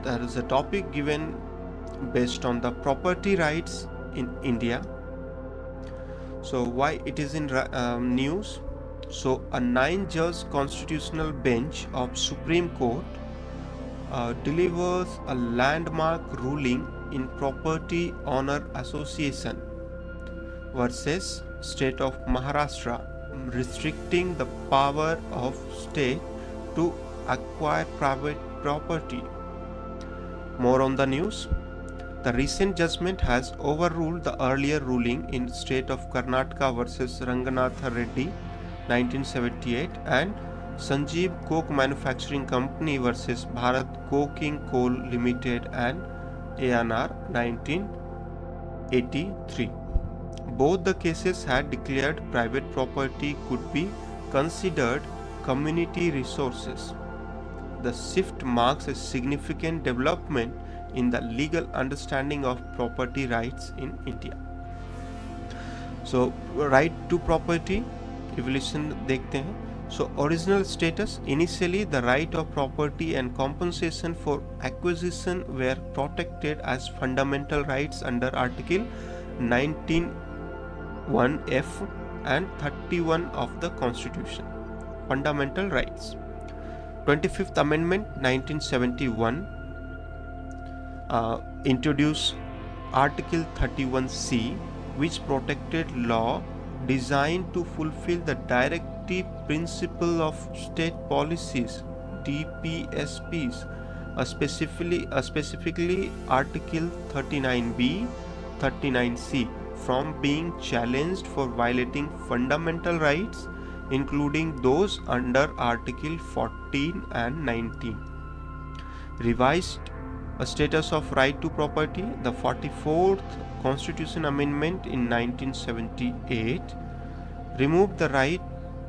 there is a topic given based on the property rights in India. So why it is in news? So a 9-judge constitutional bench of Supreme Court delivers a landmark ruling in Property Owner Association versus State of Maharashtra, restricting the power of state to acquire private property. More on the news. The recent judgment has overruled the earlier ruling in State of Karnataka versus Ranganatha Reddy 1978 and Sanjeev Coke Manufacturing Company versus Bharat Coking Coal Limited and ANR 1983. Both the cases had declared private property could be considered community resources. The shift marks a significant development in the legal understanding of property rights in India. So, right to property evolution देखते हैं. So, original status, initially the right of property and compensation for acquisition were protected as fundamental rights under Article 19(1)(f) and 31 of the Constitution. Fundamental rights. 25th Amendment 1971 introduced Article 31C, which protected law designed to fulfill the directive principle of state policies (DPSPs), specifically Article 39B, 39C, from being challenged for violating fundamental rights, including those under Article 14 and 19. Revised a status of right to property. The 44th Constitution Amendment in 1978 removed the right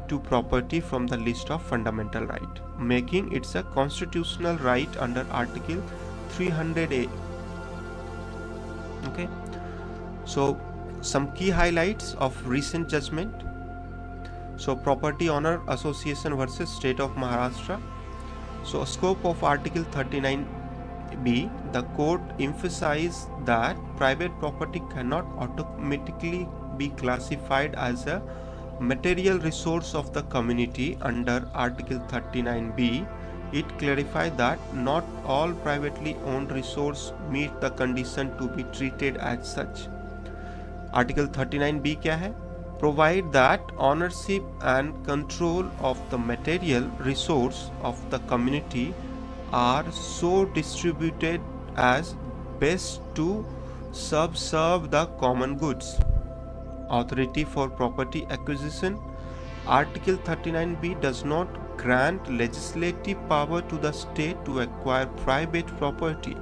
to property from the list of fundamental rights, making it a constitutional right under Article 300A. Okay, so some key highlights of recent judgment. So Property Owner Association versus State of Maharashtra. So scope of Article 39B, the court emphasized that private property cannot automatically be classified as a material resource of the community under Article 39B. It clarified that not all privately owned resources meet the condition to be treated as such. Article 39B क्या है? Provide that ownership and control of the material resource of the community are so distributed as best to subserve the common goods. Authority for property acquisition. Article 39B does not grant legislative power to the state to acquire private property.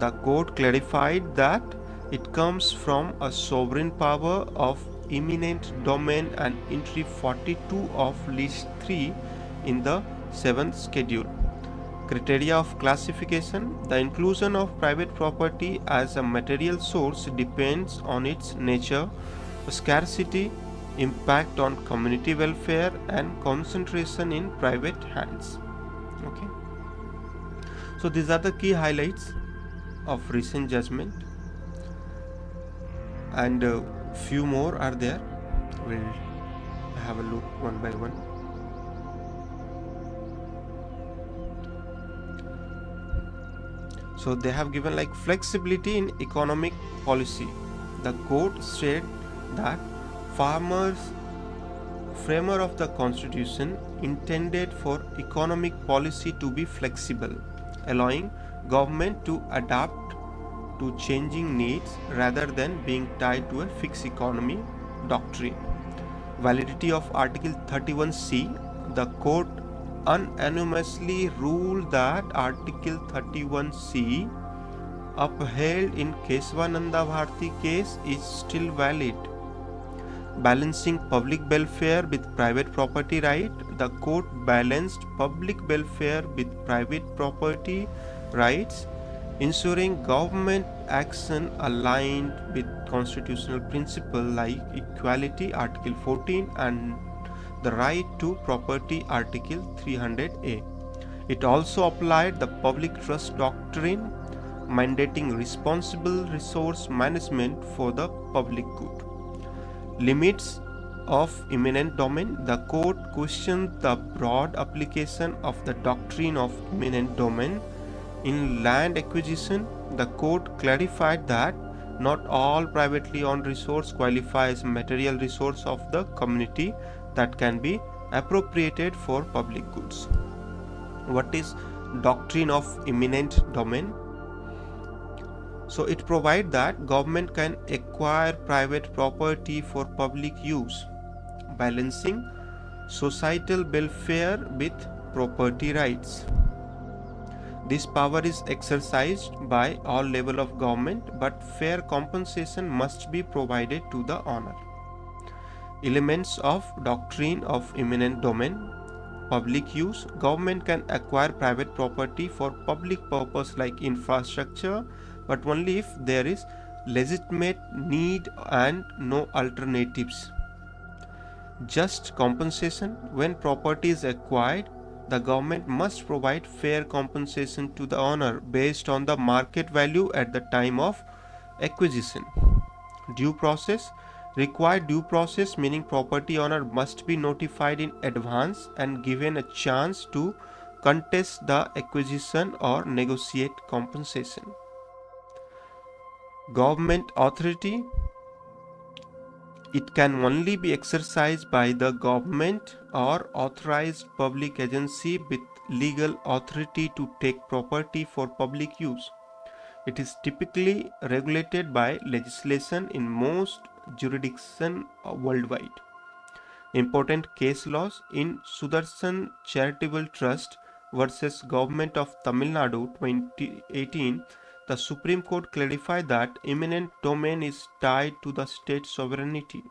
The court clarified that it comes from a sovereign power of eminent domain and entry 42 of list 3 in the 7th schedule. Criteria of classification. The inclusion of private property as a material source depends on its nature, scarcity, impact on community welfare and concentration in private hands. Okay, so these are the key highlights of recent judgment, and few more are there. We'll have a look one by one. So they have given like flexibility in economic policy. The court said that framer of the constitution intended for economic policy to be flexible, allowing government to adapt to changing needs rather than being tied to a fixed economy doctrine. Validity of Article 31C. The court unanimously ruled that Article 31C upheld in Keshavananda Bharati case is still valid. Balancing public welfare with private property right. The court balanced public welfare with private property rights, ensuring government action aligned with constitutional principles like equality, Article 14, and the right to property, Article 300A. It also applied the public trust doctrine, mandating responsible resource management for the public good. Limits of eminent domain. The court questioned the broad application of the doctrine of eminent domain in land acquisition. The court clarified that not all privately owned resource qualify as material resource of the community that can be appropriated for public goods. What is doctrine of eminent domain? So it provides that government can acquire private property for public use, balancing societal welfare with property rights. This power is exercised by all levels of government, but fair compensation must be provided to the owner. Elements of doctrine of eminent domain. Public use. Government can acquire private property for public purpose like infrastructure, but only if there is legitimate need and no alternatives. Just compensation. When property is acquired, the government must provide fair compensation to the owner based on the market value at the time of acquisition. Due process. Required due process, meaning property owner must be notified in advance and given a chance to contest the acquisition or negotiate compensation. Government authority. It can only be exercised by the government or authorized public agency with legal authority to take property for public use. It is typically regulated by legislation in most jurisdictions worldwide. Important case laws in Sudarshan Charitable Trust versus Government of Tamil Nadu 2018, the Supreme Court clarified that eminent domain is tied to the state sovereignty.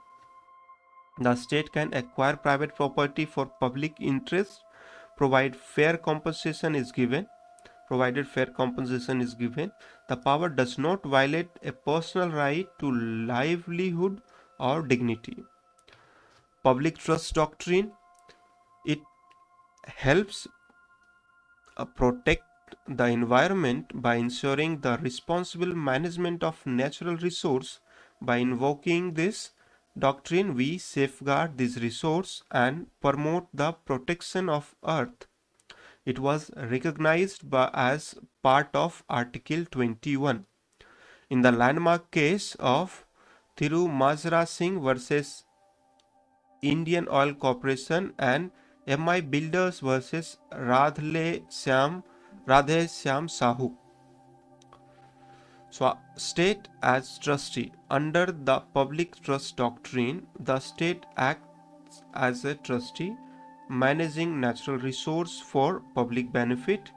The state can acquire private property for public interest provided fair compensation is given. The power does not violate a personal right to livelihood or dignity. Public trust doctrine. It helps protect the environment by ensuring the responsible management of natural resource. By invoking this doctrine, we safeguard this resource and promote the protection of earth. It was recognized as part of Article 21. In the landmark case of Thirumazra Singh versus Indian Oil Corporation and MI Builders versus Radhe Syam Sahu. So, state as trustee. Under the public trust doctrine, the state acts as a trustee, managing natural resource for public benefit.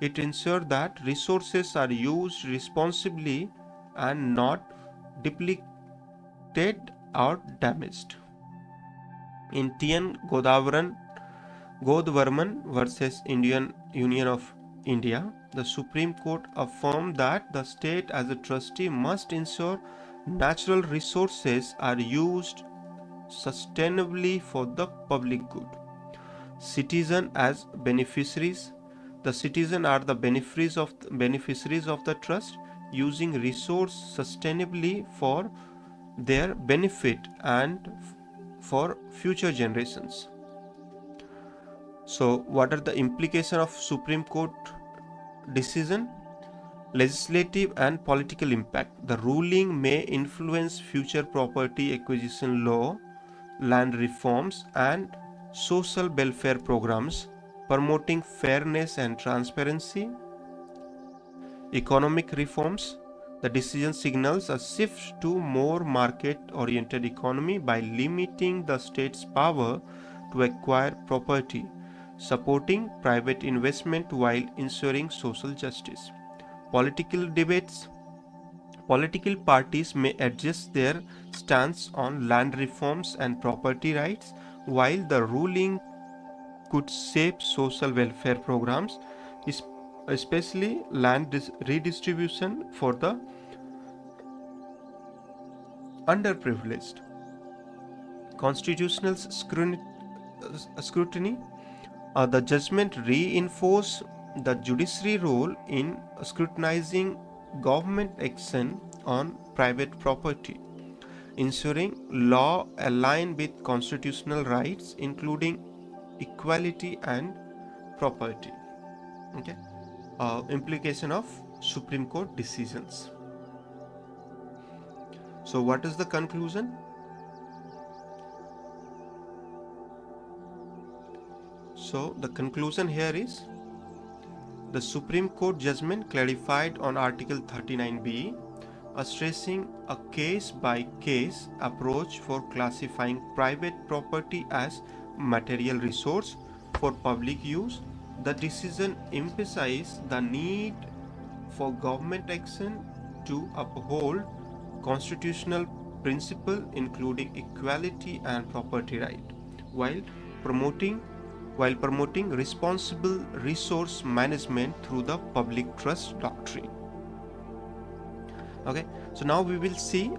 It ensures that resources are used responsibly and not depleted or damaged. In TN Godvarman versus Indian Union of India, the Supreme Court affirmed that the state as a trustee must ensure natural resources are used sustainably for the public good. Citizen as beneficiaries. The citizens are the beneficiaries of the trust, using resource sustainably for their benefit and for future generations. So, what are the implications of Supreme Court decision? Legislative and political impact. The ruling may influence future property acquisition law, land reforms, and social welfare programs, promoting fairness and transparency. Economic reforms. The decision signals a shift to more market-oriented economy by limiting the state's power to acquire property, supporting private investment while ensuring social justice. Political debates. Political parties may adjust their stance on land reforms and property rights, while the ruling could shape social welfare programs, especially land redistribution for the underprivileged. Constitutional scrutiny. The judgment reinforce the judiciary role in scrutinizing government action on private property, ensuring law align with constitutional rights including equality and property. Okay. Implication of Supreme Court decisions. So what is the conclusion? So the conclusion here is the Supreme Court judgment clarified on Article 39B, stressing a case-by-case approach for classifying private property as material resource for public use. The decision emphasized the need for government action to uphold constitutional principles including equality and property right, while promoting responsible resource management through the public trust doctrine. Okay, so now we will see